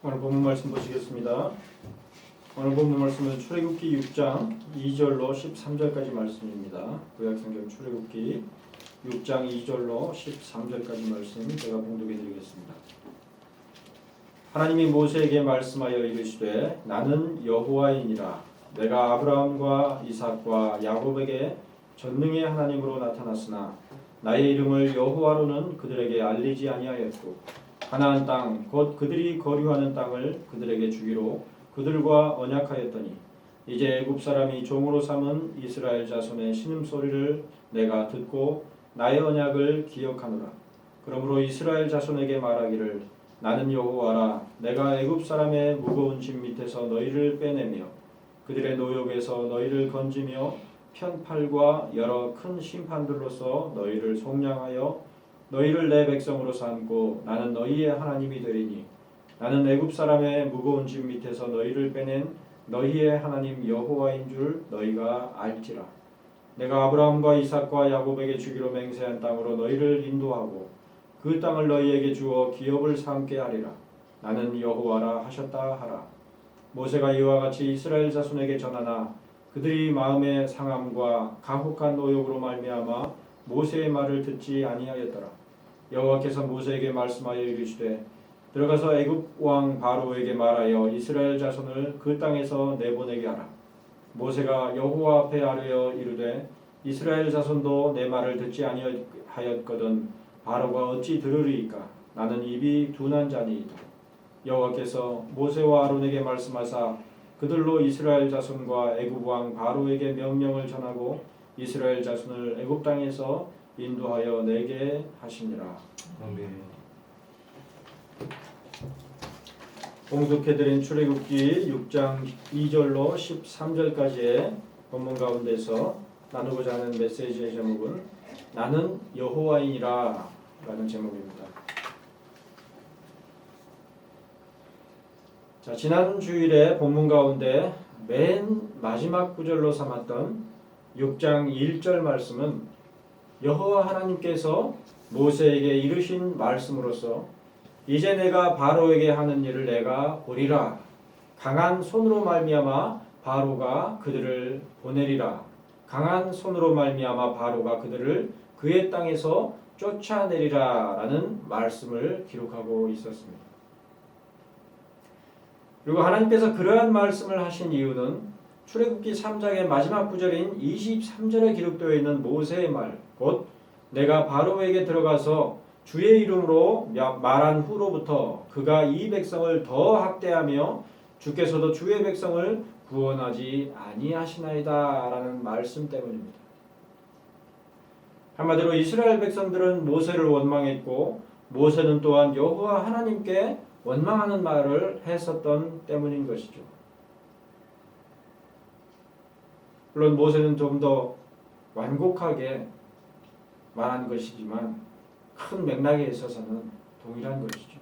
오늘 본문 말씀 보시겠습니다. 오늘 본문 말씀은 출애굽기 6장 2절로 13절까지 말씀입니다. 구약성경 출애굽기 6장 2절로 13절까지 말씀 제가 봉독해 드리겠습니다. 하나님이 모세에게 말씀하여 이르시되 나는 여호와이니라. 내가 아브라함과 이삭과 야곱에게 전능의 하나님으로 나타났으나 나의 이름을 여호와로는 그들에게 알리지 아니하였고 가나안 땅 곧 그들이 거류하는 땅을 그들에게 주기로 그들과 언약하였더니 이제 애굽 사람이 종으로 삼은 이스라엘 자손의 신음소리를 내가 듣고 나의 언약을 기억하노라. 그러므로 이스라엘 자손에게 말하기를 나는 여호와라. 내가 애굽 사람의 무거운 짐 밑에서 너희를 빼내며 그들의 노역에서 너희를 건지며 편팔과 여러 큰 심판들로서 너희를 속량하여 너희를 내 백성으로 삼고 나는 너희의 하나님이 되리니 나는 애굽 사람의 무거운 짐 밑에서 너희를 빼낸 너희의 하나님 여호와인 줄 너희가 알지라. 내가 아브라함과 이삭과 야곱에게 주기로 맹세한 땅으로 너희를 인도하고 그 땅을 너희에게 주어 기업을 삼게 하리라. 나는 여호와라 하셨다 하라. 모세가 이와 같이 이스라엘 자손에게 전하나 그들이 마음의 상함과 가혹한 노역으로 말미암아 모세의 말을 듣지 아니하였더라. 여호와께서 모세에게 말씀하여 이르시되 들어가서 애굽 왕 바로에게 말하여 이스라엘 자손을 그 땅에서 내보내게 하라. 모세가 여호와 앞에 아뢰어 이르되 이스라엘 자손도 내 말을 듣지 아니하였거든 바로가 어찌 들으리이까. 나는 입이 둔한 자니이다. 여호와께서 모세와 아론에게 말씀하사 그들로 이스라엘 자손과 애굽 왕 바로에게 명령을 전하고 이스라엘 자손을 애굽 땅에서 인도하여 내게 하시니라. 아멘. 봉독해드린 출애굽기 6장 2절로 13절까지의 본문 가운데서 나누고자 하는 메시지의 제목은 나는 여호와이니라 라는 제목입니다. 자, 지난 주일에 본문 가운데 맨 마지막 구절로 삼았던 6장 1절 말씀은 여호와 하나님께서 모세에게 이르신 말씀으로서 이제 내가 바로에게 하는 일을 내가 보리라. 강한 손으로 말미암아 바로가 그들을 보내리라. 강한 손으로 말미암아 바로가 그들을 그의 땅에서 쫓아내리라 라는 말씀을 기록하고 있었습니다. 그리고 하나님께서 그러한 말씀을 하신 이유는 출애굽기 3장의 마지막 구절인 23절에 기록되어 있는 모세의 말, 곧 내가 바로에게 들어가서 주의 이름으로 말한 후로부터 그가 이 백성을 더 학대하며 주께서도 주의 백성을 구원하지 아니하시나이다 라는 말씀 때문입니다. 한마디로 이스라엘 백성들은 모세를 원망했고 모세는 또한 여호와 하나님께 원망하는 말을 했었던 때문인 것이죠. 물론 모세는 좀 더 완곡하게 말한 것이지만 큰 맥락에 있어서는 동일한 것이죠.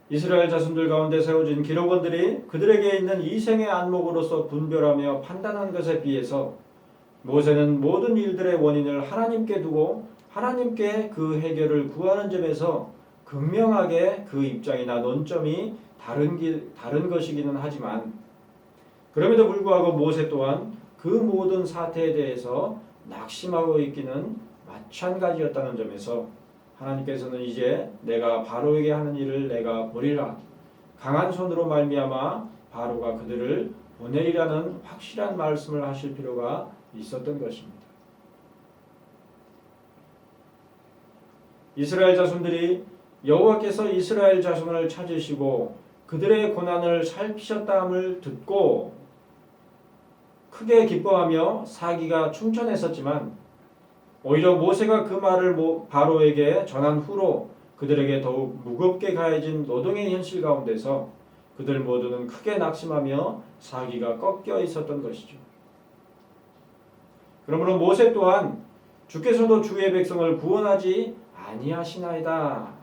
이스라엘 자손들 가운데 세워진 기록원들이 그들에게 있는 이생의 안목으로서 분별하며 판단한 것에 비해서 모세는 모든 일들의 원인을 하나님께 두고 하나님께 그 해결을 구하는 점에서 극명하게 그 입장이나 논점이 다른 것이기는 하지만 그럼에도 불구하고 모세 또한 그 모든 사태에 대해서 낙심하고 있기는 마찬가지였다는 점에서 하나님께서는 이제 내가 바로에게 하는 일을 내가 보리라. 강한 손으로 말미암아 바로가 그들을 보내리라는 확실한 말씀을 하실 필요가 있었던 것입니다. 이스라엘 자손들이 여호와께서 이스라엘 자손을 찾으시고 그들의 고난을 살피셨다함을 듣고 크게 기뻐하며 사기가 충천했었지만 오히려 모세가 그 말을 바로에게 전한 후로 그들에게 더욱 무겁게 가해진 노동의 현실 가운데서 그들 모두는 크게 낙심하며 사기가 꺾여 있었던 것이죠. 그러므로 모세 또한 주께서도 주의 백성을 구원하지 아니하시나이다.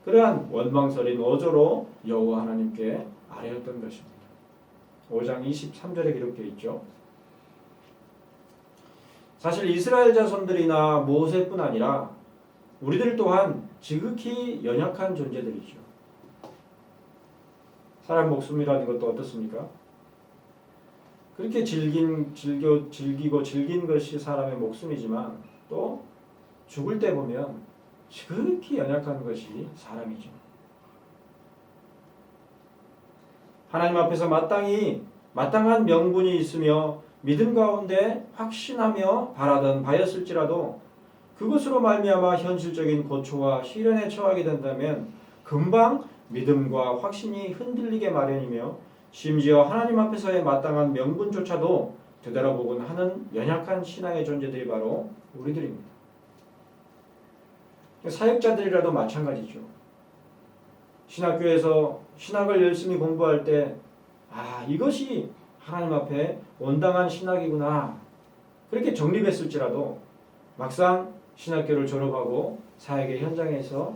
그러한 원망설인 어조로 여호와 하나님께 아뢰었던 것입니다. 5장 23절에 기록되어 있죠. 사실 이스라엘 자손들이나 모세뿐 아니라 우리들 또한 지극히 연약한 존재들이죠. 사람 목숨이라는 것도 어떻습니까? 그렇게 즐기고 즐긴 것이 사람의 목숨이지만 또 죽을 때 보면 지극히 연약한 것이 사람이죠. 하나님 앞에서 마땅한 명분이 있으며 믿음 가운데 확신하며 바라던 바였을지라도 그것으로 말미암아 현실적인 고초와 시련에 처하게 된다면 금방 믿음과 확신이 흔들리게 마련이며 심지어 하나님 앞에서의 마땅한 명분조차도 되돌아보곤 하는 연약한 신앙의 존재들이 바로 우리들입니다. 사역자들이라도 마찬가지죠. 신학교에서 신학을 열심히 공부할 때 이것이 하나님 앞에 온당한 신학이구나 그렇게 정립했을지라도 막상 신학교를 졸업하고 사역의 현장에서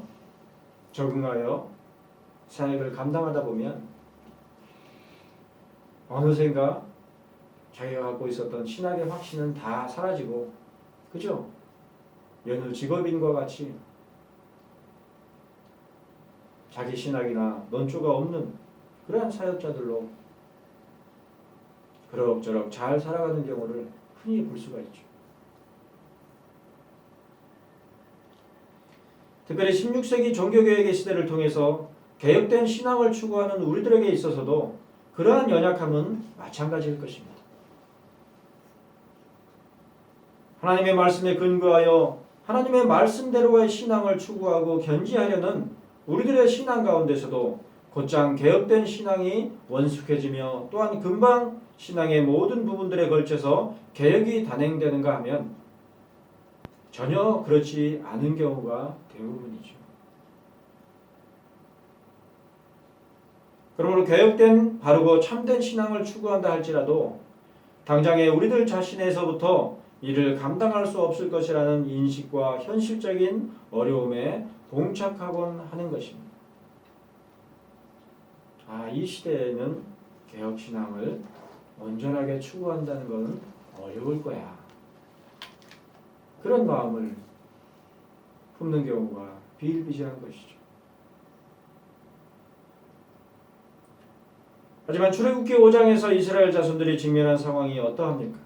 적응하여 사역을 감당하다 보면 어느샌가 자기가 갖고 있었던 신학의 확신은 다 사라지고 그죠? 여느 직업인과 같이 자기 신학이나 논조가 없는 그러한 사역자들로 그럭저럭 잘 살아가는 경우를 흔히 볼 수가 있죠. 특별히 16세기 종교개혁의 시대를 통해서 개혁된 신앙을 추구하는 우리들에게 있어서도 그러한 연약함은 마찬가지일 것입니다. 하나님의 말씀에 근거하여 하나님의 말씀대로의 신앙을 추구하고 견지하려는 우리들의 신앙 가운데서도 곧장 개혁된 신앙이 원숙해지며 또한 금방 신앙의 모든 부분들에 걸쳐서 개혁이 단행되는가 하면 전혀 그렇지 않은 경우가 대부분이죠. 그러므로 개혁된 바르고 참된 신앙을 추구한다 할지라도 당장에 우리들 자신에서부터 이를 감당할 수 없을 것이라는 인식과 현실적인 어려움에 봉착하곤 하는 것입니다. 이 시대에는 개혁신앙을 온전하게 추구한다는 것은 어려울 거야. 그런 마음을 품는 경우가 비일비재한 것이죠. 하지만 출애굽기 5장에서 이스라엘 자손들이 직면한 상황이 어떠합니까?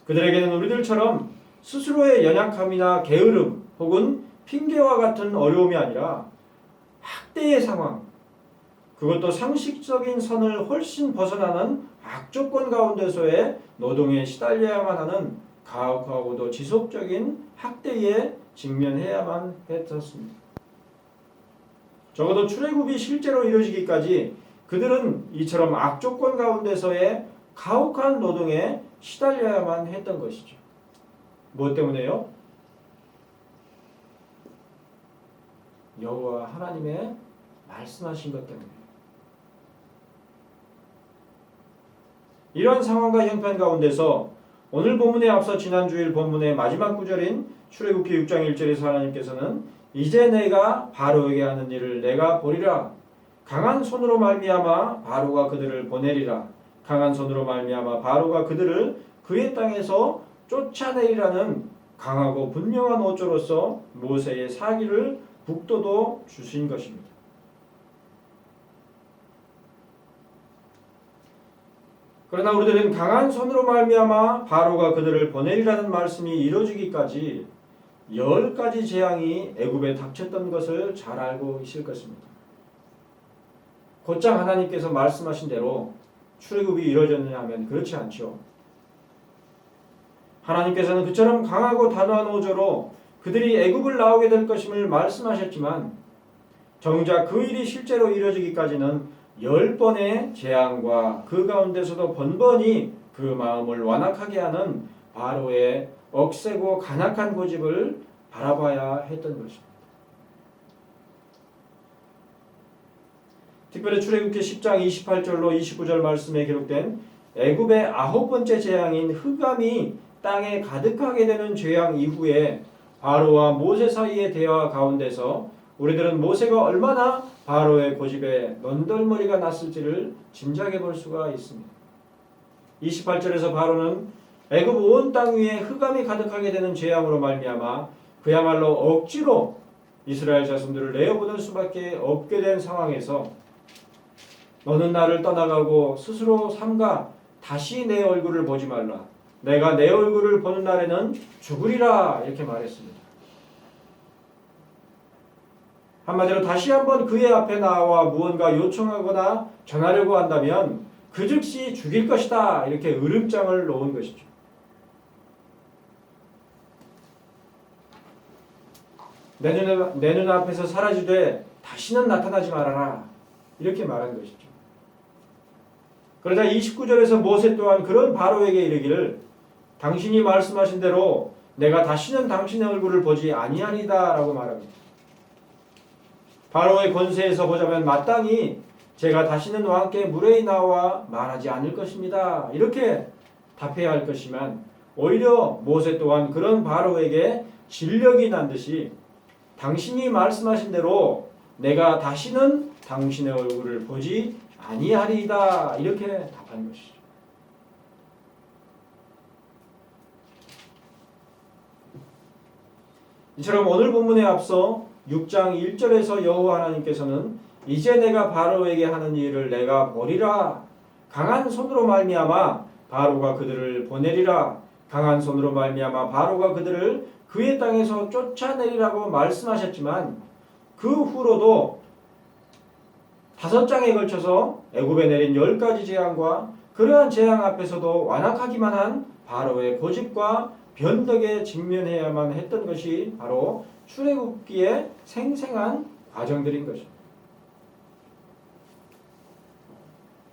그들에게는 우리들처럼 스스로의 연약함이나 게으름 혹은 핑계와 같은 어려움이 아니라 학대의 상황, 그것도 상식적인 선을 훨씬 벗어나는 악조건 가운데서의 노동에 시달려야만 하는 가혹하고도 지속적인 학대에 직면해야만 했었습니다. 적어도 출애굽이 실제로 이루어지기까지 그들은 이처럼 악조건 가운데서의 가혹한 노동에 시달려야만 했던 것이죠. 무엇 때문에요? 여호와 하나님의 말씀하신 것 때문에. 이러한 상황과 형편 가운데서 오늘 본문에 앞서 지난주일 본문의 마지막 구절인 출애굽기 6장 1절에서 하나님께서는 이제 내가 바로에게 하는 일을 내가 보리라. 강한 손으로 말미암아 바로가 그들을 보내리라. 강한 손으로 말미암아 바로가 그들을 그의 땅에서 쫓아내리라는 강하고 분명한 어조로서 모세의 사기를 북돋워 주신 것입니다. 그러나 우리들은 강한 손으로 말미암아 바로가 그들을 보내리라는 말씀이 이루어지기까지 10가지 재앙이 애굽에 닥쳤던 것을 잘 알고 있을 것입니다. 곧장 하나님께서 말씀하신 대로 출애굽이 이루어졌느냐 하면 그렇지 않죠. 하나님께서는 그처럼 강하고 단호한 어조로 그들이 애굽을 나오게 될 것임을 말씀하셨지만 정작 그 일이 실제로 이루어지기까지는 10번의 재앙과 그 가운데서도 번번이 그 마음을 완악하게 하는 바로의 억세고 간악한 고집을 바라봐야 했던 것입니다. 특별히 출애굽기 10장 28절로 29절 말씀에 기록된 애굽의 9번째 재앙인 흑암이 땅에 가득하게 되는 재앙 이후에 바로와 모세 사이의 대화 가운데서 우리들은 모세가 얼마나 바로의 고집에 넌덜머리가 났을지를 짐작해 볼 수가 있습니다. 28절에서 바로는 애굽 온 땅 위에 흑암이 가득하게 되는 재앙으로 말미암아 그야말로 억지로 이스라엘 자손들을 내어보낼 수밖에 없게 된 상황에서 너는 나를 떠나가고 스스로 삼가 다시 내 얼굴을 보지 말라. 내가 내 얼굴을 보는 날에는 죽으리라. 이렇게 말했습니다. 한마디로 다시 한번 그의 앞에 나와 무언가 요청하거나 전하려고 한다면 그 즉시 죽일 것이다. 이렇게 으름장을 놓은 것이죠. 내 눈앞에서 사라지되 다시는 나타나지 말아라. 이렇게 말한 것이죠. 그러자 29절에서 모세 또한 그런 바로에게 이르기를 당신이 말씀하신 대로 내가 다시는 당신의 얼굴을 보지 아니하리다 라고 말합니다. 바로의 권세에서 보자면 마땅히 제가 다시는 왕께 무례히 나와 말하지 않을 것입니다. 이렇게 답해야 할 것이지만 오히려 모세 또한 그런 바로에게 진력이 난 듯이 당신이 말씀하신 대로 내가 다시는 당신의 얼굴을 보지 아니하리이다. 이렇게 답한 것이죠. 이처럼 오늘 본문에 앞서 6장 1절에서 여호와 하나님께서는 이제 내가 바로에게 하는 일을 내가 보리라. 강한 손으로 말미암아 바로가 그들을 보내리라. 강한 손으로 말미암아 바로가 그들을 그의 땅에서 쫓아내리라고 말씀하셨지만 그 후로도 5장에 걸쳐서 애굽에 내린 10가지 재앙과 그러한 재앙 앞에서도 완악하기만 한 바로의 고집과 변덕에 직면해야만 했던 것이 바로 출애굽기의 생생한 과정들인 것입니다.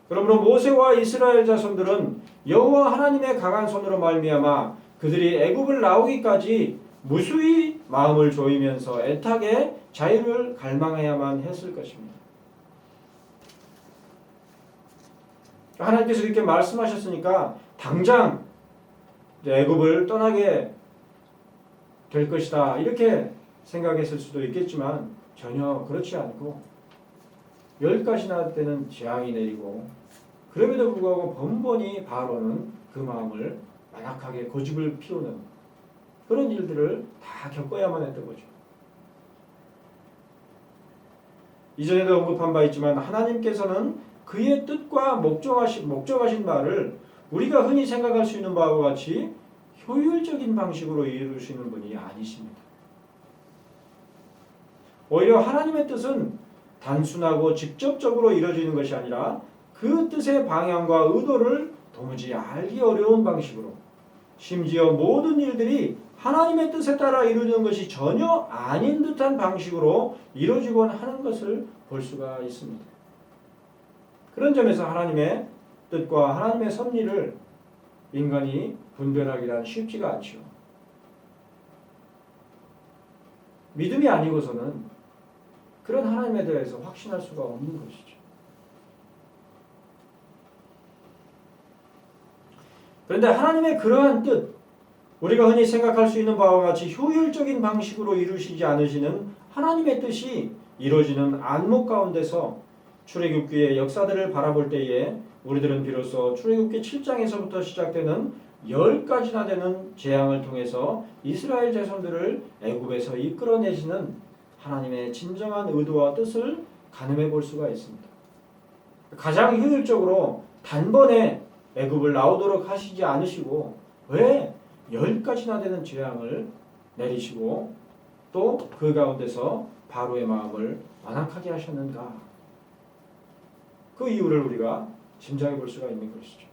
그러므로 모세와 이스라엘 자손들은 여호와 하나님의 강한 손으로 말미암아 그들이 애굽을 나오기까지 무수히 마음을 조이면서 애타게 자유를 갈망해야만 했을 것입니다. 하나님께서 이렇게 말씀하셨으니까 당장 애굽을 떠나게 될 것이다 이렇게 생각했을 수도 있겠지만 전혀 그렇지 않고 10가지나 되는 재앙이 내리고 그럼에도 불구하고 번번이 바로는 그 마음을 완악하게 고집을 피우는 그런 일들을 다 겪어야만 했던 거죠. 이전에도 언급한 바 있지만 하나님께서는 그의 뜻과 목적하신 바를 우리가 흔히 생각할 수 있는 바와 같이 효율적인 방식으로 이루시는 분이 아니십니다. 오히려 하나님의 뜻은 단순하고 직접적으로 이루어지는 것이 아니라 그 뜻의 방향과 의도를 도무지 알기 어려운 방식으로 심지어 모든 일들이 하나님의 뜻에 따라 이루어지는 것이 전혀 아닌 듯한 방식으로 이루어지곤 하는 것을 볼 수가 있습니다. 그런 점에서 하나님의 뜻과 하나님의 섭리를 인간이 분별하기란 쉽지가 않죠. 믿음이 아니고서는 그런 하나님에 대해서 확신할 수가 없는 것이죠. 그런데 하나님의 그러한 뜻, 우리가 흔히 생각할 수 있는 바와 같이 효율적인 방식으로 이루시지 않으시는 하나님의 뜻이 이루어지는 안목 가운데서 출애굽기의 역사들을 바라볼 때에 우리들은 비로소 출애굽기 7장에서부터 시작되는 10가지나 되는 재앙을 통해서 이스라엘 자손들을 애굽에서 이끌어내시는 하나님의 진정한 의도와 뜻을 가늠해 볼 수가 있습니다. 가장 효율적으로 단번에 애굽을 나오도록 하시지 않으시고 왜 10가지나 되는 재앙을 내리시고 또 그 가운데서 바로의 마음을 완악하게 하셨는가? 그 이유를 우리가 짐작해 볼 수가 있는 것이죠.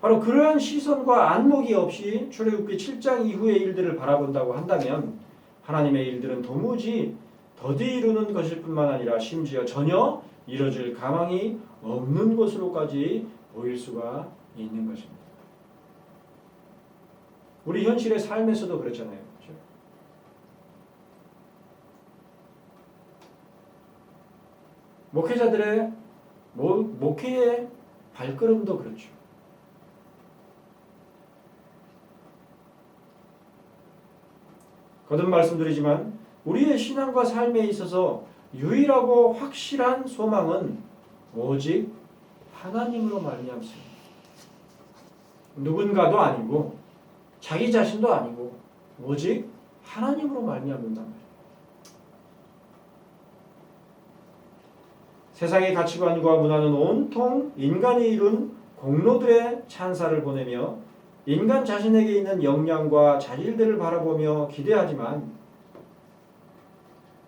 바로 그러한 시선과 안목이 없이 출애굽기 7장 이후의 일들을 바라본다고 한다면 하나님의 일들은 도무지 더디 이루는 것일 뿐만 아니라 심지어 전혀 이뤄질 가망이 없는 것으로까지 보일 수가 있는 것입니다. 우리 현실의 삶에서도 그렇잖아요. 그렇죠? 목회자들의 목회의 발걸음도 그렇죠. 거듭 말씀드리지만 우리의 신앙과 삶에 있어서 유일하고 확실한 소망은 오직 하나님으로 말미암습니다. 누군가도 아니고 자기 자신도 아니고 오직 하나님으로 말미암는단 말이에요. 세상의 가치관과 문화는 온통 인간이 이룬 공로들의 찬사를 보내며 인간 자신에게 있는 역량과 자질들을 바라보며 기대하지만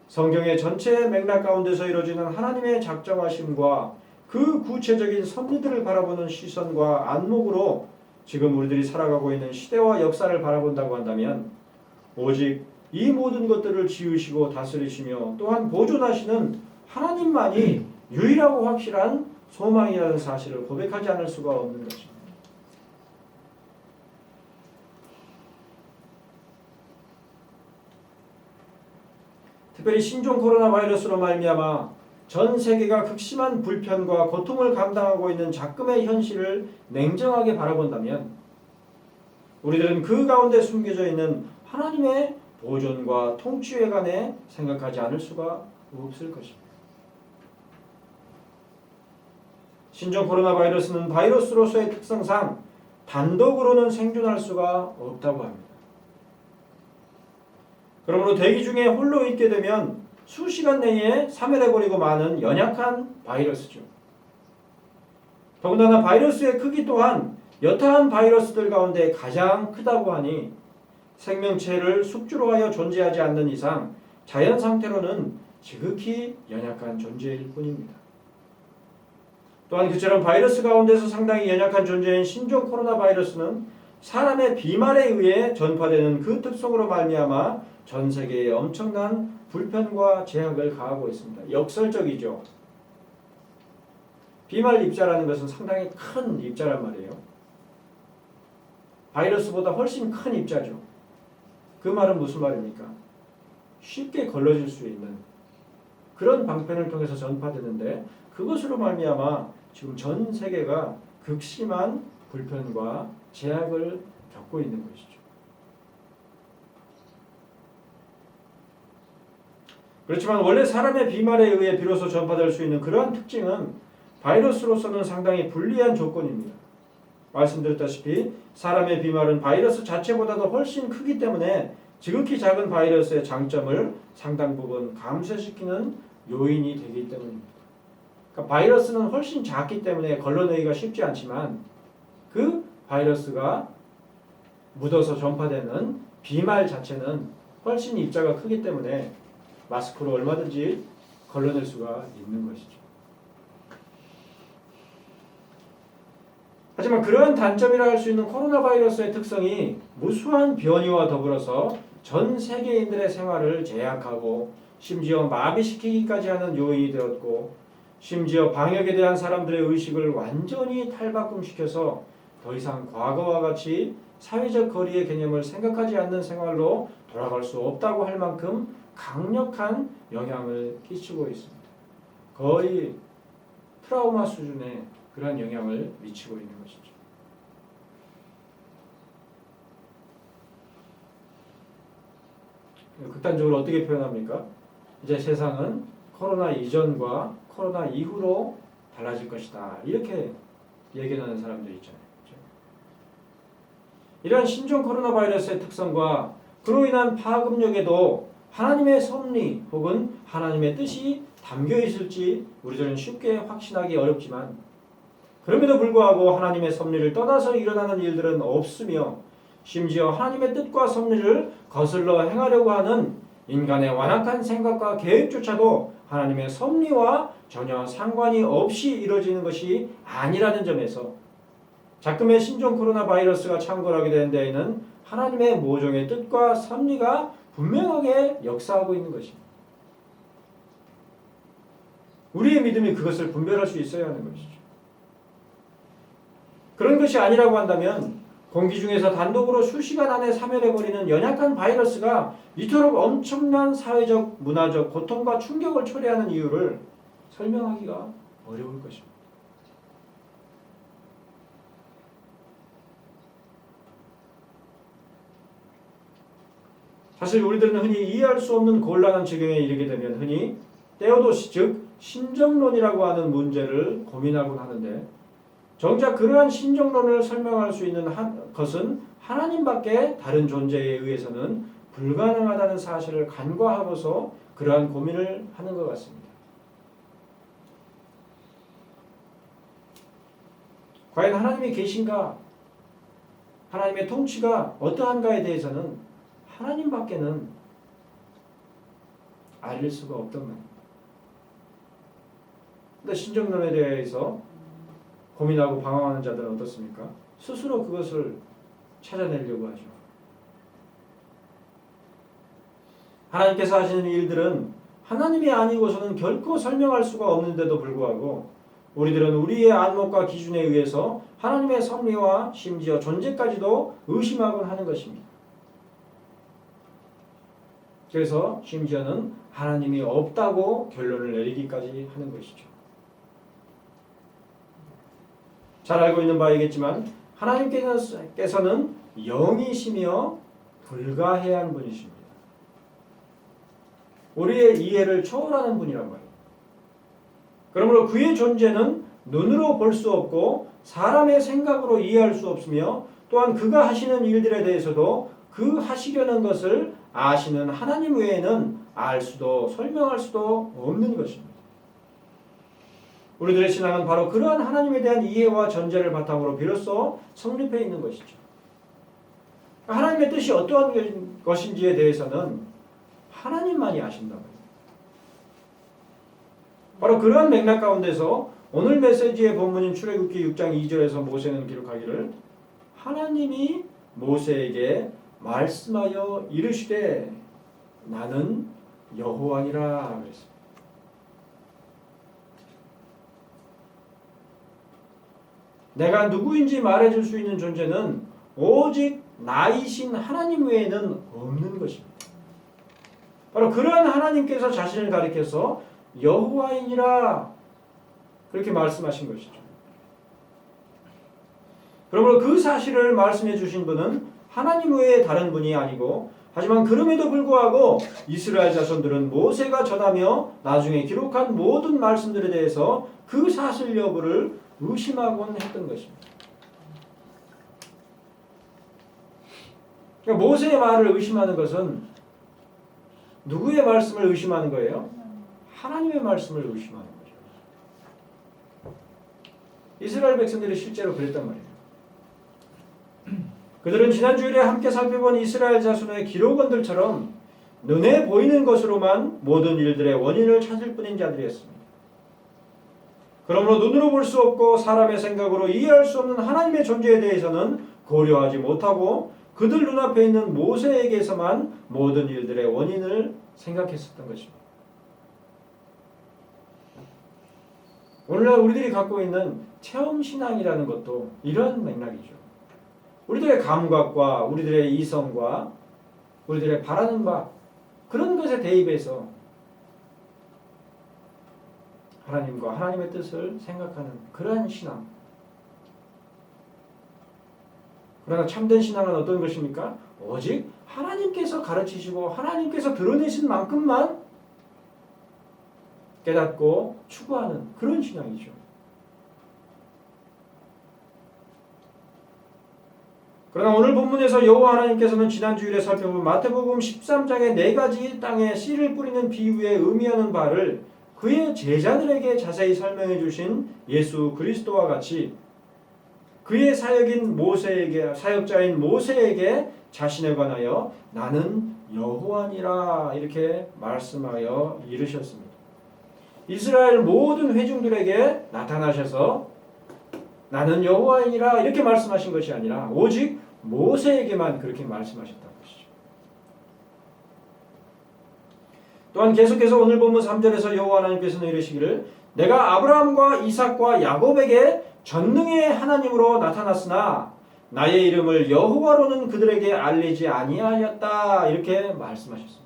성경의 전체 맥락 가운데서 이루어지는 하나님의 작정하심과 그 구체적인 섭리들을 바라보는 시선과 안목으로 지금 우리들이 살아가고 있는 시대와 역사를 바라본다고 한다면 오직 이 모든 것들을 지으시고 다스리시며 또한 보존하시는 하나님만이 유일하고 확실한 소망이라는 사실을 고백하지 않을 수가 없는 것입니다. 특별히 신종 코로나 바이러스로 말미암아 전 세계가 극심한 불편과 고통을 감당하고 있는 작금의 현실을 냉정하게 바라본다면 우리들은 그 가운데 숨겨져 있는 하나님의 보존과 통치에 관해 생각하지 않을 수가 없을 것입니다. 신종 코로나 바이러스는 바이러스로서의 특성상 단독으로는 생존할 수가 없다고 합니다. 그러므로 대기 중에 홀로 있게 되면 수시간 내에 사멸해버리고 마는 연약한 바이러스죠. 더군다나 바이러스의 크기 또한 여타한 바이러스들 가운데 가장 크다고 하니 생명체를 숙주로 하여 존재하지 않는 이상 자연 상태로는 지극히 연약한 존재일 뿐입니다. 또한 그처럼 바이러스 가운데서 상당히 연약한 존재인 신종 코로나 바이러스는 사람의 비말에 의해 전파되는 그 특성으로 말미암아 전 세계에 엄청난 불편과 제약을 가하고 있습니다. 역설적이죠. 비말 입자라는 것은 상당히 큰 입자란 말이에요. 바이러스보다 훨씬 큰 입자죠. 그 말은 무슨 말입니까? 쉽게 걸러질 수 있는 그런 방편을 통해서 전파되는데 그것으로 말미암아 지금 전 세계가 극심한 불편과 제약을 겪고 있는 것이죠. 그렇지만 원래 사람의 비말에 의해 비로소 전파될 수 있는 그러한 특징은 바이러스로서는 상당히 불리한 조건입니다. 말씀드렸다시피 사람의 비말은 바이러스 자체보다도 훨씬 크기 때문에 지극히 작은 바이러스의 장점을 상당 부분 감쇄시키는 요인이 되기 때문입니다. 그러니까 바이러스는 훨씬 작기 때문에 걸러내기가 쉽지 않지만 그 바이러스가 묻어서 전파되는 비말 자체는 훨씬 입자가 크기 때문에 마스크로 얼마든지 걸러낼 수가 있는 것이죠. 하지만 그러한 단점이라 할 수 있는 코로나 바이러스의 특성이 무수한 변이와 더불어서 전 세계인들의 생활을 제약하고 심지어 마비시키기까지 하는 요인이 되었고 심지어 방역에 대한 사람들의 의식을 완전히 탈바꿈시켜서 더 이상 과거와 같이 사회적 거리의 개념을 생각하지 않는 생활로 돌아갈 수 없다고 할 만큼 강력한 영향을 끼치고 있습니다. 거의 트라우마 수준의 그런 영향을 미치고 있는 것이죠. 극단적으로 어떻게 표현합니까? 이제 세상은 코로나 이전과 코로나 이후로 달라질 것이다. 이렇게 얘기하는 사람들이 있잖아요. 그렇죠? 이러한 신종 코로나 바이러스의 특성과 그로 인한 파급력에도 하나님의 섭리 혹은 하나님의 뜻이 담겨 있을지 우리들은 쉽게 확신하기 어렵지만 그럼에도 불구하고 하나님의 섭리를 떠나서 일어나는 일들은 없으며 심지어 하나님의 뜻과 섭리를 거슬러 행하려고 하는 인간의 완악한 생각과 계획조차도 하나님의 섭리와 전혀 상관이 없이 이루어지는 것이 아니라는 점에서 작금의 신종 코로나 바이러스가 창궐하게 된 데에는 하나님의 모종의 뜻과 섭리가 분명하게 역사하고 있는 것입니다. 우리의 믿음이 그것을 분별할 수 있어야 하는 것이죠. 그런 것이 아니라고 한다면 공기 중에서 단독으로 수시간 안에 사멸해버리는 연약한 바이러스가 이토록 엄청난 사회적, 문화적 고통과 충격을 초래하는 이유를 설명하기가 어려울 것입니다. 사실 우리들은 흔히 이해할 수 없는 곤란한 지경에 이르게 되면 흔히 테오도시 즉 신정론이라고 하는 문제를 고민하곤 하는데 정작 그러한 신정론을 설명할 수 있는 것은 하나님밖에 다른 존재에 의해서는 불가능하다는 사실을 간과하고서 그러한 고민을 하는 것 같습니다. 과연 하나님이 계신가? 하나님의 통치가 어떠한가에 대해서는 하나님밖에는 알릴 수가 없단 말이에요. 근데 신정론에 대해서 고민하고 방황하는 자들은 어떻습니까? 스스로 그것을 찾아내려고 하죠. 하나님께서 하시는 일들은 하나님이 아니고서는 결코 설명할 수가 없는데도 불구하고 우리들은 우리의 안목과 기준에 의해서 하나님의 섭리와 심지어 존재까지도 의심하곤 하는 것입니다. 그래서 심지어는 하나님이 없다고 결론을 내리기까지 하는 것이죠. 잘 알고 있는 바이겠지만 하나님께서는 영이시며 불가해한 분이십니다. 우리의 이해를 초월하는 분이란 말이에요. 그러므로 그의 존재는 눈으로 볼 수 없고 사람의 생각으로 이해할 수 없으며 또한 그가 하시는 일들에 대해서도 그 하시려는 것을 아시는 하나님 외에는 알 수도 설명할 수도 없는 것입니다. 우리들의 신앙은 바로 그러한 하나님에 대한 이해와 전제를 바탕으로 비로소 성립해 있는 것이죠. 하나님의 뜻이 어떠한 것인지에 대해서는 하나님만이 아신다고요. 바로 그러한 맥락 가운데서 오늘 메시지의 본문인 출애굽기 6장 2절에서 모세는 기록하기를 하나님이 모세에게 말씀하여 이르시되 나는 여호와니라 그랬습니다. 내가 누구인지 말해줄 수 있는 존재는 오직 나이신 하나님 외에는 없는 것입니다. 바로 그러한 하나님께서 자신을 가리켜서 여호와이니라 그렇게 말씀하신 것이죠. 그러므로 그 사실을 말씀해 주신 분은 하나님 외에 다른 분이 아니고 하지만 그럼에도 불구하고 이스라엘 자손들은 모세가 전하며 나중에 기록한 모든 말씀들에 대해서 그 사실 여부를 의심하곤 했던 것입니다. 그러니까 모세의 말을 의심하는 것은 누구의 말씀을 의심하는 거예요? 하나님의 말씀을 의심하는 거죠. 이스라엘 백성들이 실제로 그랬단 말이에요. 그들은 지난 주일에 함께 살펴본 이스라엘 자손의 기록원들처럼 눈에 보이는 것으로만 모든 일들의 원인을 찾을 뿐인 자들이었습니다. 그러므로 눈으로 볼 수 없고 사람의 생각으로 이해할 수 없는 하나님의 존재에 대해서는 고려하지 못하고 그들 눈앞에 있는 모세에게서만 모든 일들의 원인을 생각했었던 것입니다. 오늘날 우리들이 갖고 있는 체험신앙이라는 것도 이런 맥락이죠. 우리들의 감각과 우리들의 이성과 우리들의 바라는 바 그런 것에 대입해서 하나님과 하나님의 뜻을 생각하는 그러한 신앙. 그러나 참된 신앙은 어떤 것입니까? 오직 하나님께서 가르치시고 하나님께서 드러내신 만큼만 깨닫고 추구하는 그런 신앙이죠. 그러나 오늘 본문에서 여호와 하나님께서는 지난 주일에 살펴본 마태복음 13장의 4가지 땅에 씨를 뿌리는 비유에 의미하는 바를 그의 제자들에게 자세히 설명해 주신 예수 그리스도와 같이 그의 사역자인 모세에게 자신에 관하여 나는 여호와니라 이렇게 말씀하여 이르셨습니다. 이스라엘 모든 회중들에게 나타나셔서 나는 여호와이니라 이렇게 말씀하신 것이 아니라 오직 모세에게만 그렇게 말씀하셨다는 것이죠. 또한 계속해서 오늘 본문 3절에서 여호와 하나님께서는 이르시기를 내가 아브라함과 이삭과 야곱에게 전능의 하나님으로 나타났으나 나의 이름을 여호와로는 그들에게 알리지 아니하였다 이렇게 말씀하셨습니다.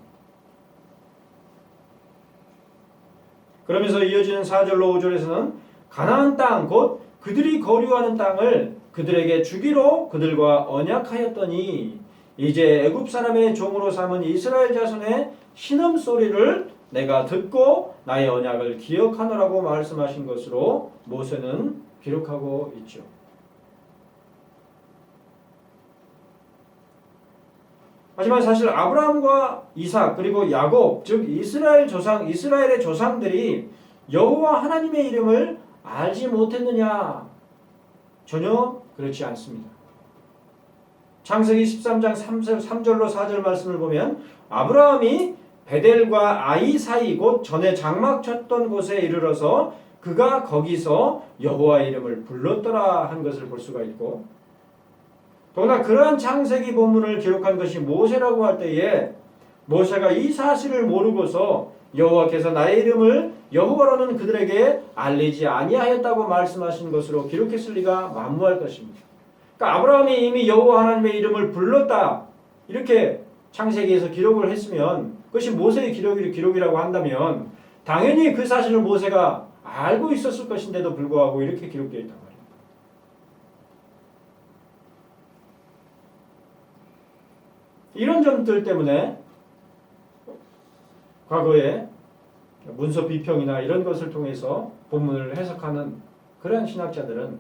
그러면서 이어지는 4절로 5절에서는 가나안 땅 곧 그들이 거류하는 땅을 그들에게 주기로 그들과 언약하였더니 이제 애굽 사람의 종으로 삼은 이스라엘 자손의 신음소리를 내가 듣고 나의 언약을 기억하노라고 말씀하신 것으로 모세는 기록하고 있죠. 하지만 사실 아브라함과 이삭 그리고 야곱 즉 이스라엘의 조상들이 여호와 하나님의 이름을 알지 못했느냐? 전혀 그렇지 않습니다. 창세기 13장 3절로 4절 말씀을 보면 아브라함이 베델과 아이 사이 곧 전에 장막 쳤던 곳에 이르러서 그가 거기서 여호와의 이름을 불렀더라 한 것을 볼 수가 있고, 더구나 그러한 창세기 본문을 기록한 것이 모세라고 할 때에 모세가 이 사실을 모르고서 여호와께서 나의 이름을 여호와로는 그들에게 알리지 아니하였다고 말씀하신 것으로 기록했을 리가 만무할 것입니다. 그러니까 아브라함이 이미 여호와 하나님의 이름을 불렀다 이렇게 창세기에서 기록을 했으면, 그것이 모세의 기록이라고 한다면 당연히 그 사실을 모세가 알고 있었을 것인데도 불구하고 이렇게 기록되어 있단 말이에요. 이런 점들 때문에 과거에 문서 비평이나 이런 것을 통해서 본문을 해석하는 그러한 신학자들은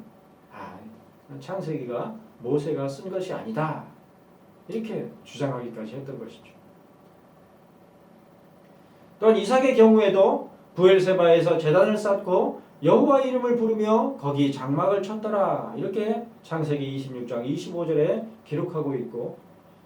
창세기가 모세가 쓴 것이 아니다 이렇게 주장하기까지 했던 것이죠. 또한 이삭의 경우에도 부엘세바에서 제단을 쌓고 여호와 이름을 부르며 거기 장막을 쳤더라 이렇게 창세기 26장 25절에 기록하고 있고,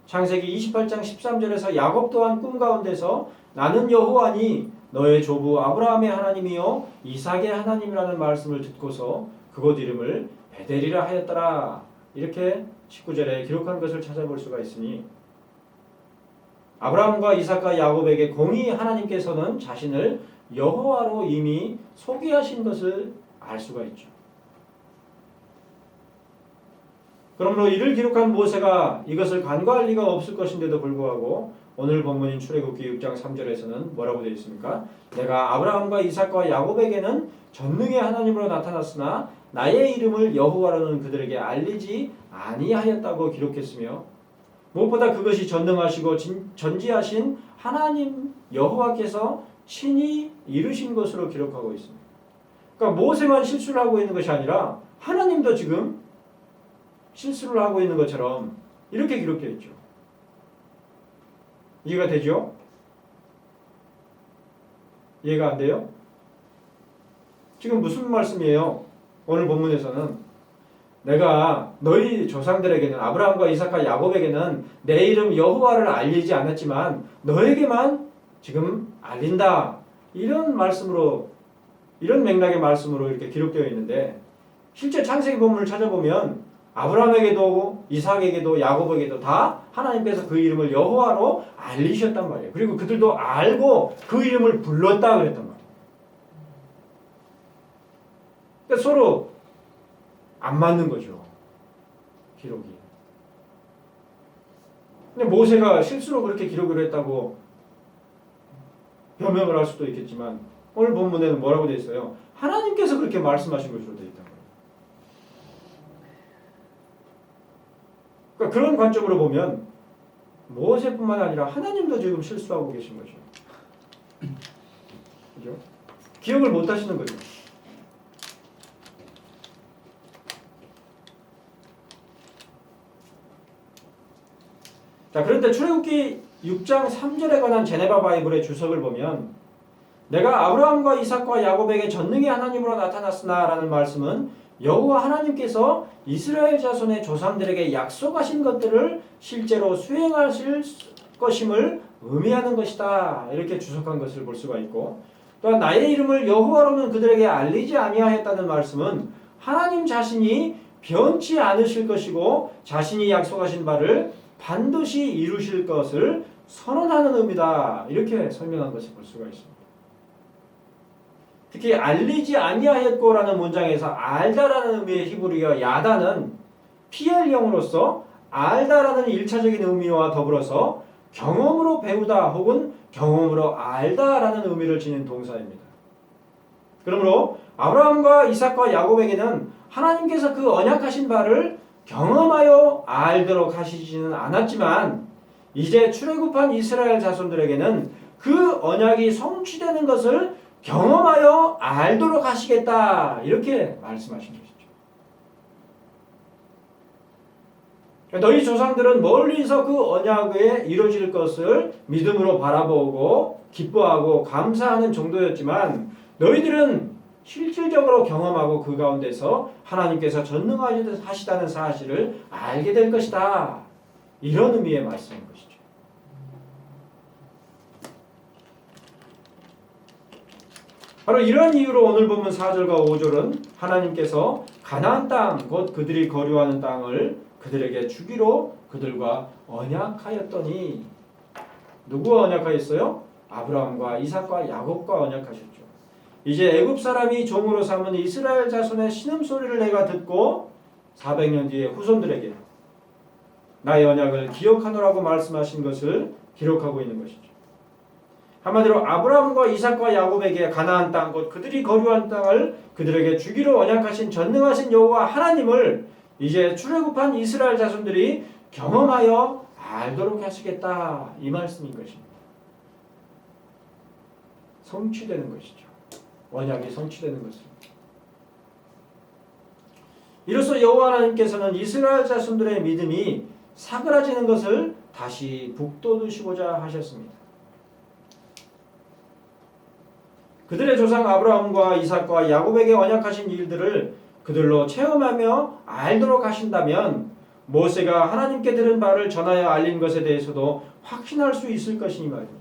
창세기 28장 13절에서 야곱 또한 꿈 가운데서 나는 여호와니 너의 조부 아브라함의 하나님이요 이삭의 하나님이라는 말씀을 듣고서 그곳 이름을 베델이라 하였더라 이렇게 19절에 기록한 것을 찾아볼 수가 있으니, 아브라함과 이삭과 야곱에게 공히 하나님께서는 자신을 여호와로 이미 소개하신 것을 알 수가 있죠. 그러므로 이를 기록한 모세가 이것을 간과할 리가 없을 것인데도 불구하고 오늘 본문인 출애굽기 6장 3절에서는 뭐라고 되어 있습니까? 내가 아브라함과 이삭과 야곱에게는 전능의 하나님으로 나타났으나 나의 이름을 여호와로는 그들에게 알리지 아니하였다고 기록했으며, 무엇보다 그것이 전능하시고 전지하신 하나님 여호와께서 친히 이루신 것으로 기록하고 있습니다. 그러니까 모세만 실수를 하고 있는 것이 아니라 하나님도 지금 실수를 하고 있는 것처럼 이렇게 기록되어 있죠. 이해가 되죠? 이해가 안 돼요? 지금 무슨 말씀이에요? 오늘 본문에서는 내가 너희 조상들에게는 아브라함과 이삭과 야곱에게는 내 이름 여호와를 알리지 않았지만 너에게만 지금 알린다. 이런 말씀으로, 이런 맥락의 말씀으로 이렇게 기록되어 있는데, 실제 창세기 본문을 찾아보면 아브라함에게도 이삭에게도 야곱에게도 다 하나님께서 그 이름을 여호와로 알리셨단 말이에요. 그리고 그들도 알고 그 이름을 불렀다 그랬단 말이에요. 그러니까 서로 안 맞는 거죠, 기록이. 근데 모세가 실수로 그렇게 기록을 했다고 변명을 할 수도 있겠지만 오늘 본문에는 뭐라고 되어 있어요? 하나님께서 그렇게 말씀하신 것으로 되어 있단 말이에요. 그러니까 그런 관점으로 보면 모세뿐만 아니라 하나님도 지금 실수하고 계신 거죠. 그죠? 기억을 못 하시는 거죠. 자, 그런데 출애굽기 6장 3절에 관한 제네바 바이블의 주석을 보면 내가 아브라함과 이삭과 야곱에게 전능의 하나님으로 나타났으나 라는 말씀은 여호와 하나님께서 이스라엘 자손의 조상들에게 약속하신 것들을 실제로 수행하실 것임을 의미하는 것이다 이렇게 주석한 것을 볼 수가 있고, 또한 나의 이름을 여호와로는 그들에게 알리지 아니하였다는 말씀은 하나님 자신이 변치 않으실 것이고 자신이 약속하신 바를 반드시 이루실 것을 선언하는 의미다 이렇게 설명한 것을 볼 수가 있습니다. 특히 알리지 아니하였고라는 문장에서 알다라는 의미의 히브리어 야다는 PL형으로서 알다라는 1차적인 의미와 더불어서 경험으로 배우다 혹은 경험으로 알다라는 의미를 지닌 동사입니다. 그러므로 아브라함과 이삭과 야곱에게는 하나님께서 그 언약하신 바를 경험하여 알도록 하시지는 않았지만 이제 출애굽한 이스라엘 자손들에게는 그 언약이 성취되는 것을 경험하여 알도록 하시겠다 이렇게 말씀하신 것이죠. 너희 조상들은 멀리서 그 언약에 이루어질 것을 믿음으로 바라보고 기뻐하고 감사하는 정도였지만 너희들은 실질적으로 경험하고 그 가운데서 하나님께서 전능하시다는 사실을 알게 될 것이다. 이런 의미의 말씀인 것이죠. 바로 이런 이유로 오늘 본문 4절과 5절은 하나님께서 가나안 땅, 곧 그들이 거류하는 땅을 그들에게 주기로 그들과 언약하였더니, 누구와 언약하였어요? 아브라함과 이삭과 야곱과 언약하셨죠. 이제 애굽 사람이 종으로 삼은 이스라엘 자손의 신음소리를 내가 듣고 400년 뒤에 후손들에게 나의 언약을 기억하노라고 말씀하신 것을 기록하고 있는 것이죠. 한마디로 아브라함과 이삭과 야곱에게 가나안 땅, 곧 그들이 거류한 땅을 그들에게 주기로 언약하신 전능하신 여호와 하나님을 이제 출애굽한 이스라엘 자손들이 경험하여 알도록 하시겠다, 이 말씀인 것입니다. 성취되는 것이죠. 언약이 성취되는 것입니다. 이로써 여호와 하나님께서는 이스라엘 자손들의 믿음이 사그라지는 것을 다시 북돋우시고자 하셨습니다. 그들의 조상 아브라함과 이삭과 야곱에게 언약하신 일들을 그들로 체험하며 알도록 하신다면 모세가 하나님께 들은 바를 전하여 알린 것에 대해서도 확신할 수 있을 것이니 말입니다.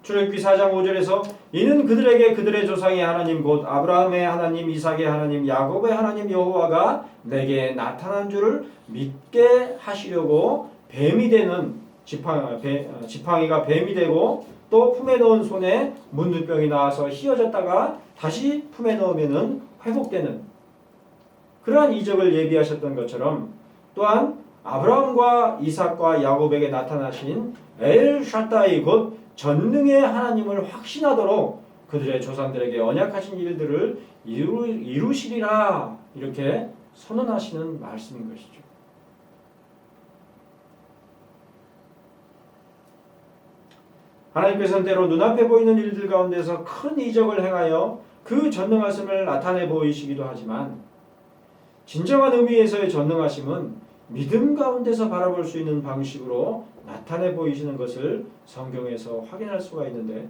출애굽기 4장 5절에서 이는 그들에게 그들의 조상의 하나님 곧 아브라함의 하나님, 이삭의 하나님, 야곱의 하나님 여호와가 내게 나타난 줄을 믿게 하시려고 뱀이 되는 지팡이가 뱀이 되고 또 품에 넣은 손에 문둥병이 나와서 휘어졌다가 다시 품에 넣으면은 회복되는 그러한 이적을 예비하셨던 것처럼, 또한 아브라함과 이삭과 야곱에게 나타나신 엘 샤다이 곧 전능의 하나님을 확신하도록 그들의 조상들에게 언약하신 일들을 이루시리라, 이렇게 선언하시는 말씀인 것이죠. 하나님께서는 때로 눈앞에 보이는 일들 가운데서 큰 이적을 행하여 그 전능하심을 나타내 보이시기도 하지만, 진정한 의미에서의 전능하심은 믿음 가운데서 바라볼 수 있는 방식으로 나타내 보이시는 것을 성경에서 확인할 수가 있는데,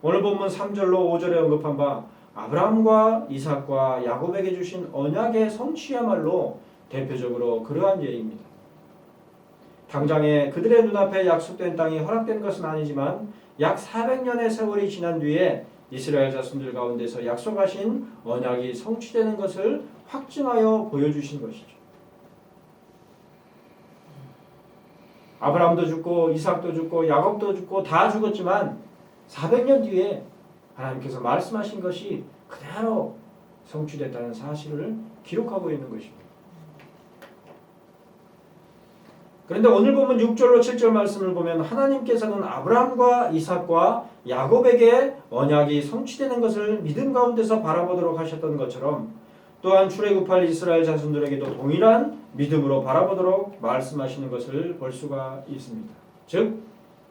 오늘 본문 3절로 5절에 언급한 바 아브라함과 이삭과 야곱에게 주신 언약의 성취야말로 대표적으로 그러한 예입니다. 당장에 그들의 눈앞에 약속된 땅이 허락된 것은 아니지만 약 400년의 세월이 지난 뒤에 이스라엘 자손들 가운데서 약속하신 언약이 성취되는 것을 확증하여 보여주신 것이죠. 아브라함도 죽고 이삭도 죽고 야곱도 죽고 다 죽었지만 400년 뒤에 하나님께서 말씀하신 것이 그대로 성취됐다는 사실을 기록하고 있는 것입니다. 그런데 오늘 보면 6절로 7절 말씀을 보면 하나님께서는 아브라함과 이삭과 야곱에게 언약이 성취되는 것을 믿음 가운데서 바라보도록 하셨던 것처럼, 또한 출애굽할 이스라엘 자손들에게도 동일한 믿음으로 바라보도록 말씀하시는 것을 볼 수가 있습니다. 즉,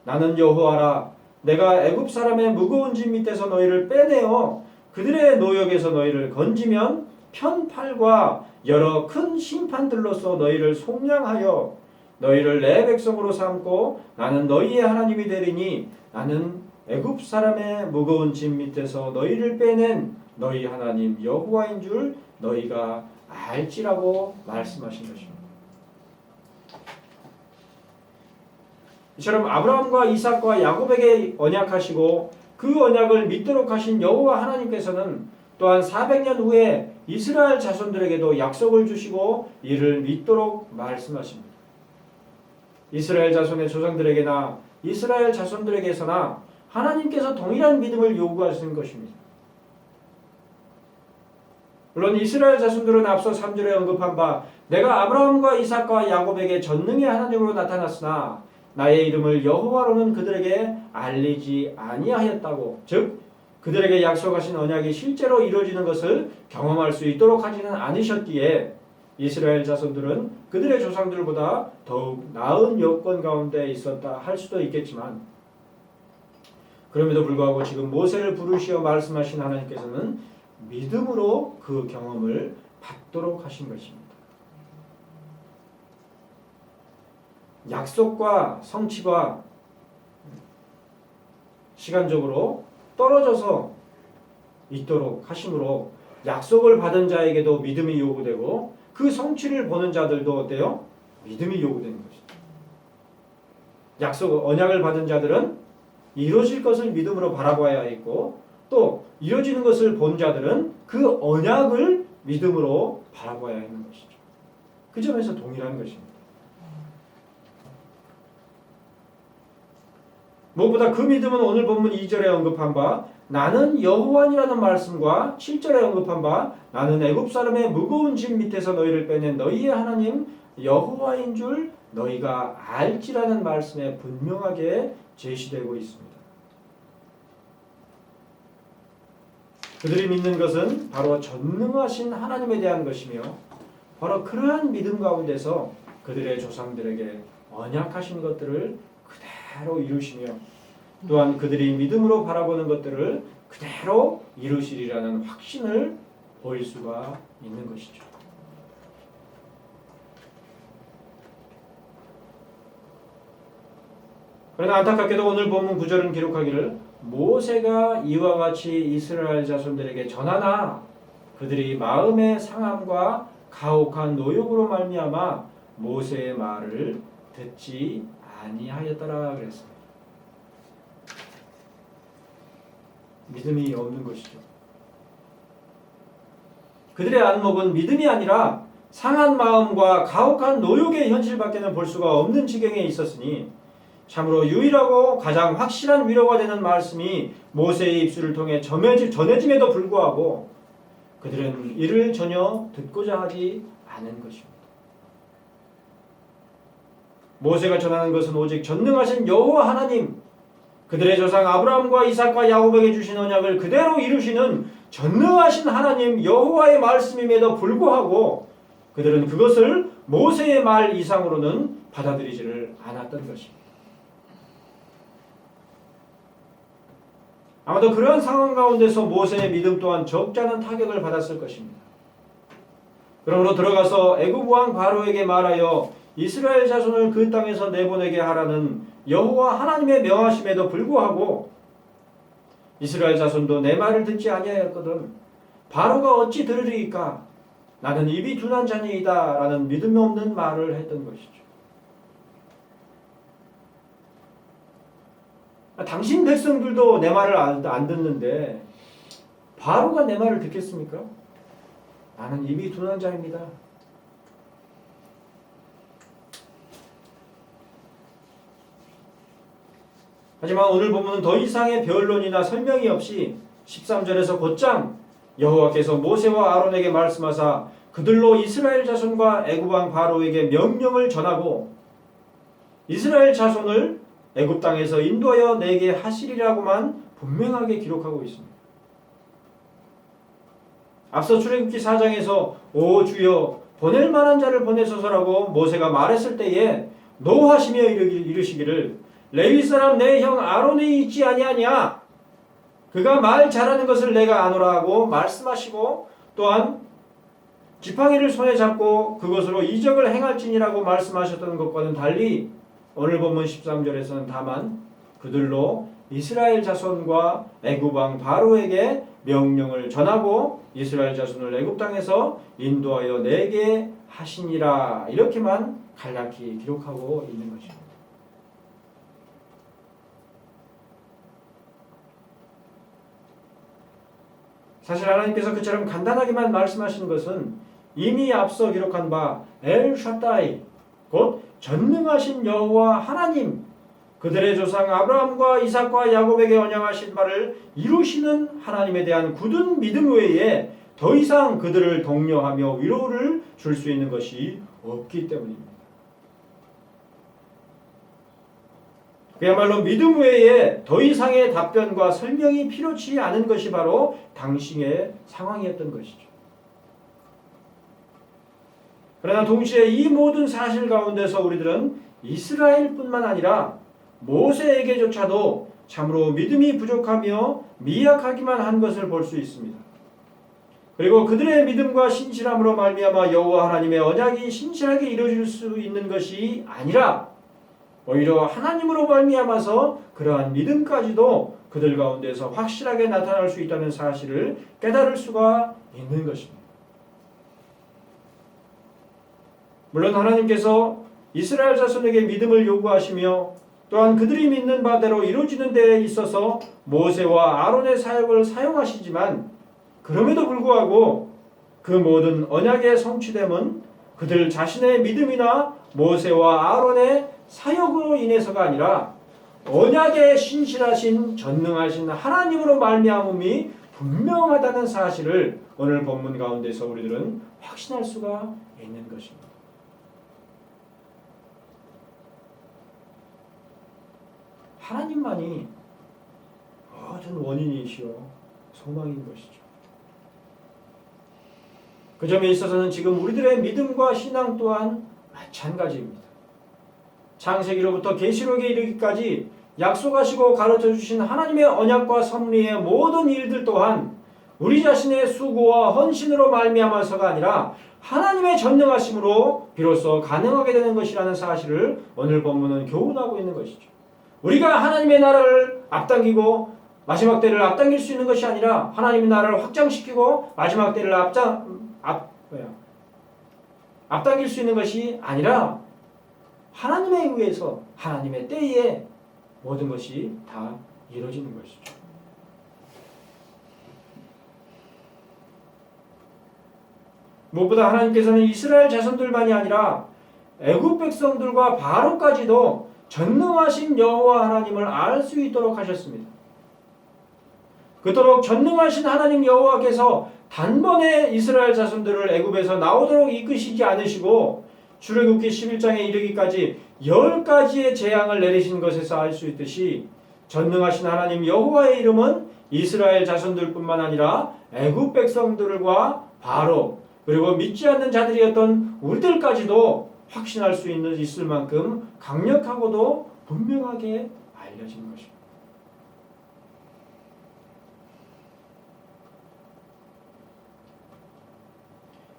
나는 여호와라, 내가 애굽 사람의 무거운 짐 밑에서 너희를 빼내어 그들의 노역에서 너희를 건지면 편팔과 여러 큰 심판들로서 너희를 속량하여 너희를 내 백성으로 삼고 나는 너희의 하나님이 되리니 나는 애굽 사람의 무거운 짐 밑에서 너희를 빼낸 너희 하나님 여호와인 줄 너희가 알지라고 말씀하신 것입니다. 이처럼 아브라함과 이삭과 야곱에게 언약하시고 그 언약을 믿도록 하신 여호와 하나님께서는 또한 400년 후에 이스라엘 자손들에게도 약속을 주시고 이를 믿도록 말씀하십니다. 이스라엘 자손의 조상들에게나 이스라엘 자손들에게서나 하나님께서 동일한 믿음을 요구하시는 것입니다. 물론 이스라엘 자손들은 앞서 3절에 언급한 바 내가 아브라함과 이삭과 야곱에게 전능의 하나님으로 나타났으나 나의 이름을 여호와로는 그들에게 알리지 아니하였다고, 즉 그들에게 약속하신 언약이 실제로 이루어지는 것을 경험할 수 있도록 하지는 않으셨기에 이스라엘 자손들은 그들의 조상들보다 더욱 나은 여건 가운데 있었다 할 수도 있겠지만, 그럼에도 불구하고 지금 모세를 부르시어 말씀하신 하나님께서는 믿음으로 그 경험을 받도록 하신 것입니다. 약속과 성취가 시간적으로 떨어져서 있도록 하심으로 약속을 받은 자에게도 믿음이 요구되고 그 성취를 보는 자들도 어때요? 믿음이 요구되는 것이죠. 약속, 언약을 받은 자들은 이루어질 것을 믿음으로 바라봐야 했고 또 이루어지는 것을 본 자들은 그 언약을 믿음으로 바라봐야 하는 것이죠. 그 점에서 동일한 것입니다. 무엇보다 그 믿음은 오늘 본문 2절에 언급한 바 나는 여호와니라는 말씀과 7절에 언급한 바 나는 애굽 사람의 무거운 짐 밑에서 너희를 빼낸 너희의 하나님 여호와인 줄 너희가 알지라는 말씀에 분명하게 제시되고 있습니다. 그들이 믿는 것은 바로 전능하신 하나님에 대한 것이며 바로 그러한 믿음 가운데서 그들의 조상들에게 언약하신 것들을 그대로 이루시며 또한 그들이 믿음으로 바라보는 것들을 그대로 이루시리라는 확신을 보일 수가 있는 것이죠. 그러나 안타깝게도 오늘 본문 9절은 기록하기를 모세가 이와 같이 이스라엘 자손들에게 전하나 그들이 마음의 상함과 가혹한 노역으로 말미암아 모세의 말을 듣지 아니하였더라 그랬습니다. 믿음이 없는 것이죠. 그들의 안목은 믿음이 아니라 상한 마음과 가혹한 노역의 현실밖에는 볼 수가 없는 지경에 있었으니 참으로 유일하고 가장 확실한 위로가 되는 말씀이 모세의 입술을 통해 전해짐에도 불구하고 그들은 이를 전혀 듣고자 하지 않은 것입니다. 모세가 전하는 것은 오직 전능하신 여호와 하나님, 그들의 조상 아브라함과 이삭과 야곱에게 주신 언약을 그대로 이루시는 전능하신 하나님 여호와의 말씀임에도 불구하고 그들은 그것을 모세의 말 이상으로는 받아들이지를 않았던 것입니다. 아마도 그러한 상황 가운데서 모세의 믿음 또한 적지 않은 타격을 받았을 것입니다. 그러므로 들어가서 애굽 왕 바로에게 말하여 이스라엘 자손을 그 땅에서 내보내게 하라는 여호와 하나님의 명하심에도 불구하고 이스라엘 자손도 내 말을 듣지 아니하였거든 바로가 어찌 들으리이까 나는 입이 둔한 자니이다 라는 믿음 없는 말을 했던 것이죠. 당신 백성들도 내 말을 안 듣는데 바로가 내 말을 듣겠습니까? 나는 입이 둔한 자입니다. 하지만 오늘 본문은 더 이상의 변론이나 설명이 없이 13절에서 곧장 여호와께서 모세와 아론에게 말씀하사 그들로 이스라엘 자손과 애굽 왕 바로에게 명령을 전하고 이스라엘 자손을 애굽 땅에서 인도하여 내게 하시리라고만 분명하게 기록하고 있습니다. 앞서 출애굽기 4장에서 오 주여 보낼 만한 자를 보내소서라고 모세가 말했을 때에 노하시며 이르시기를 레위 사람 내 형 아론이 있지 아니하냐 그가 말 잘하는 것을 내가 아노라 하고 말씀하시고 또한 지팡이를 손에 잡고 그것으로 이적을 행할지니라고 말씀하셨던 것과는 달리 오늘 본문 13절에서는 다만 그들로 이스라엘 자손과 애굽 왕 바로에게 명령을 전하고 이스라엘 자손을 애굽 땅에서 인도하여 내게 하시니라 이렇게만 간략히 기록하고 있는 것입니다. 사실 하나님께서 그처럼 간단하게만 말씀하시는 것은 이미 앞서 기록한 바 엘 샤다이 곧 전능하신 여호와 하나님 그들의 조상 아브라함과 이삭과 야곱에게 언약하신 바를 이루시는 하나님에 대한 굳은 믿음 외에 더 이상 그들을 독려하며 위로를 줄 수 있는 것이 없기 때문입니다. 그야말로 믿음 외에 더 이상의 답변과 설명이 필요치 않은 것이 바로 당시의 상황이었던 것이죠. 그러나 동시에 이 모든 사실 가운데서 우리들은 이스라엘뿐만 아니라 모세에게조차도 참으로 믿음이 부족하며 미약하기만 한 것을 볼 수 있습니다. 그리고 그들의 믿음과 신실함으로 말미암아 여호와 하나님의 언약이 신실하게 이루어질 수 있는 것이 아니라 오히려 하나님으로 말미암아서 그러한 믿음까지도 그들 가운데서 확실하게 나타날 수 있다는 사실을 깨달을 수가 있는 것입니다. 물론 하나님께서 이스라엘 자손에게 믿음을 요구하시며 또한 그들이 믿는 바대로 이루어지는 데에 있어서 모세와 아론의 사역을 사용하시지만 그럼에도 불구하고 그 모든 언약의 성취됨은 그들 자신의 믿음이나 모세와 아론의 사역으로 인해서가 아니라 언약에 신실하신 전능하신 하나님으로 말미암음이 분명하다는 사실을 오늘 본문 가운데서 우리들은 확신할 수가 있는 것입니다. 하나님만이 모든 원인이시요 소망인 것이죠. 그 점에 있어서는 지금 우리들의 믿음과 신앙 또한 마찬가지입니다. 창세기로부터 계시록에 이르기까지 약속하시고 가르쳐 주신 하나님의 언약과 섭리의 모든 일들 또한 우리 자신의 수고와 헌신으로 말미암아서가 아니라 하나님의 전능하심으로 비로소 가능하게 되는 것이라는 사실을 오늘 본문은 교훈하고 있는 것이죠. 우리가 하나님의 나라를 앞당기고 마지막 때를 앞당길 수 있는 것이 아니라 하나님의 나라를 확장시키고 마지막 때를 앞당길 수 있는 것이 아니라 하나님에 의해서 하나님의 때에 모든 것이 다 이루어지는 것이죠. 무엇보다 하나님께서는 이스라엘 자손들만이 아니라 애굽 백성들과 바로까지도 전능하신 여호와 하나님을 알 수 있도록 하셨습니다. 그토록 전능하신 하나님 여호와께서 단번에 이스라엘 자손들을 애굽에서 나오도록 이끄시지 않으시고 출애굽기 11장에 이르기까지 10가지의 재앙을 내리신 것에서 알 수 있듯이 전능하신 하나님 여호와의 이름은 이스라엘 자손들뿐만 아니라 애굽 백성들과 바로 그리고 믿지 않는 자들이었던 우리들까지도 확신할 수 있을 만큼 강력하고도 분명하게 알려진 것입니다.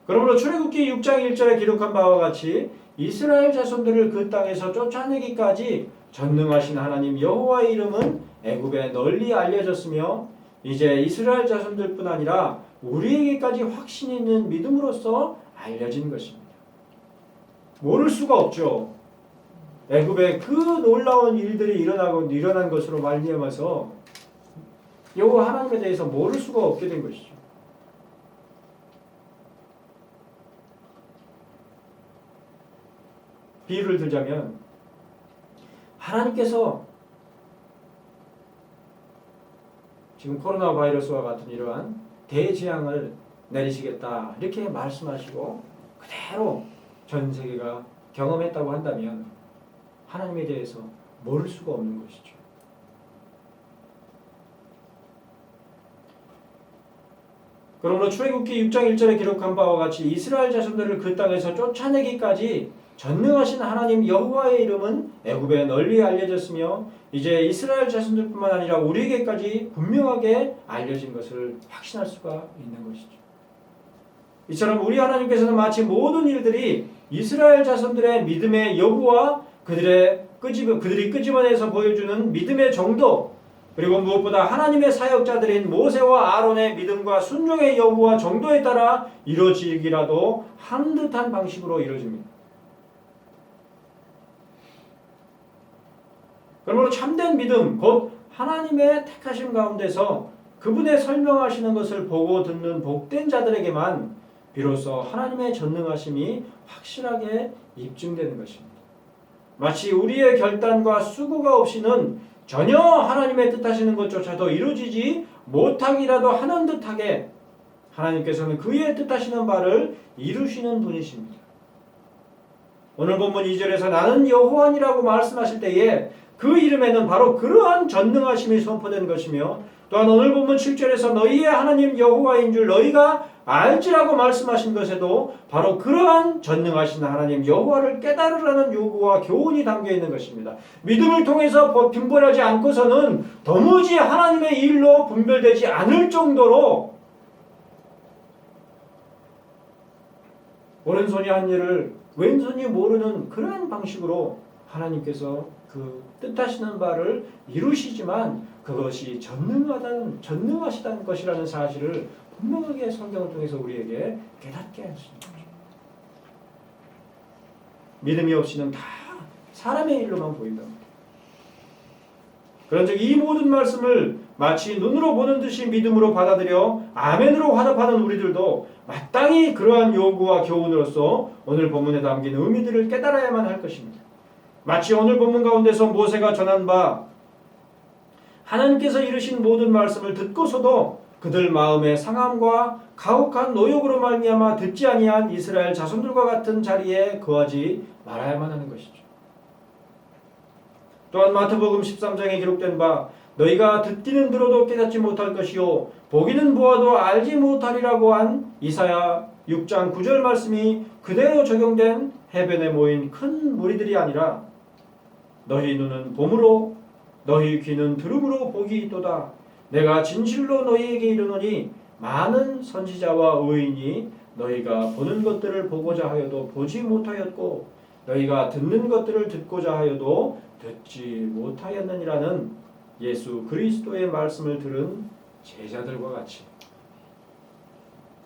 그러므로 출애굽기 6장 1절에 기록한 바와 같이 이스라엘 자손들을 그 땅에서 쫓아내기까지 전능하신 하나님 여호와의 이름은 애굽에 널리 알려졌으며 이제 이스라엘 자손들뿐 아니라 우리에게까지 확신 있는 믿음으로써 알려진 것입니다. 모를 수가 없죠. 애굽에 그 놀라운 일들이 일어난 것으로 말미암아서 여호와 하나님에 대해서 모를 수가 없게 된 것이죠. 비유를 들자면 하나님께서 지금 코로나 바이러스와 같은 이러한 대재앙을 내리시겠다 이렇게 말씀하시고 그대로 전 세계가 경험했다고 한다면 하나님에 대해서 모를 수가 없는 것이죠. 그러므로 출애굽기 6장 1절에 기록한 바와 같이 이스라엘 자손들을 그 땅에서 쫓아내기까지 전능하신 하나님 여호와의 이름은 애굽에 널리 알려졌으며 이제 이스라엘 자손들뿐만 아니라 우리에게까지 분명하게 알려진 것을 확신할 수가 있는 것이죠. 이처럼 우리 하나님께서는 마치 모든 일들이 이스라엘 자손들의 믿음의 여부와 그들이 끄집어내서 보여주는 믿음의 정도 그리고 무엇보다 하나님의 사역자들인 모세와 아론의 믿음과 순종의 여부와 정도에 따라 이루어지기라도 한 듯한 방식으로 이루어집니다. 그러므로 참된 믿음, 곧 하나님의 택하심 가운데서 그분의 설명하시는 것을 보고 듣는 복된 자들에게만 비로소 하나님의 전능하심이 확실하게 입증되는 것입니다. 마치 우리의 결단과 수고가 없이는 전혀 하나님의 뜻하시는 것조차도 이루어지지 못하기라도 하는 듯하게 하나님께서는 그의 뜻하시는 바를 이루시는 분이십니다. 오늘 본문 2절에서 나는 여호와니라고 말씀하실 때에 그 이름에는 바로 그러한 전능하심이 선포된 것이며 또한 오늘 본문 7절에서 너희의 하나님 여호와인 줄 너희가 알지라고 말씀하신 것에도 바로 그러한 전능하신 하나님 여호와를 깨달으라는 요구와 교훈이 담겨 있는 것입니다. 믿음을 통해서 분별하지 않고서는 도무지 하나님의 일로 분별되지 않을 정도로 오른손이 한 일을 왼손이 모르는 그러한 방식으로 하나님께서 그 뜻하시는 바를 이루시지만 그것이 전능하시다는 것이라는 사실을 분명하게 성경을 통해서 우리에게 깨닫게 하십니다. 믿음이 없이는 다 사람의 일로만 보인다. 그런즉 이 모든 말씀을 마치 눈으로 보는 듯이 믿음으로 받아들여 아멘으로 화답하는 우리들도 마땅히 그러한 요구와 교훈으로서 오늘 본문에 담긴 의미들을 깨달아야만 할 것입니다. 마치 오늘 본문 가운데서 모세가 전한 바 하나님께서 이르신 모든 말씀을 듣고서도 그들 마음의 상함과 가혹한 노역으로 말미암아 듣지 아니한 이스라엘 자손들과 같은 자리에 거하지 말아야만 하는 것이죠. 또한 마태복음 13장에 기록된 바 너희가 듣기는 들어도 깨닫지 못할 것이요 보기는 보아도 알지 못하리라고 한 이사야 6장 9절 말씀이 그대로 적용된 해변에 모인 큰 무리들이 아니라 너희 눈은 봄으로 너희 귀는 들음으로 복이 있도다. 내가 진실로 너희에게 이르노니 많은 선지자와 의인이 너희가 보는 것들을 보고자 하여도 보지 못하였고 너희가 듣는 것들을 듣고자 하여도 듣지 못하였느니라는 예수 그리스도의 말씀을 들은 제자들과 같이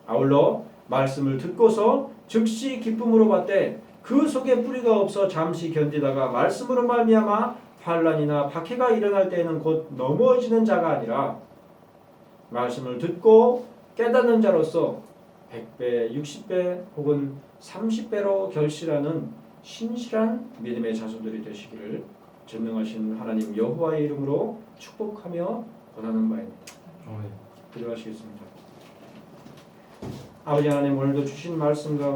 아울러 말씀을 듣고서 즉시 기쁨으로 받되 그 속에 뿌리가 없어 잠시 견디다가 말씀으로 말미암아 환난이나 박해가 일어날 때에는 곧 넘어지는 자가 아니라 말씀을 듣고 깨닫는 자로서 100배, 60배 혹은 30배로 결실하는 신실한 믿음의 자손들이 되시기를 전능하신 하나님 여호와의 이름으로 축복하며 권하는 바입니다. 기도하시겠습니다. 아버지 하나님, 오늘도 주신 말씀과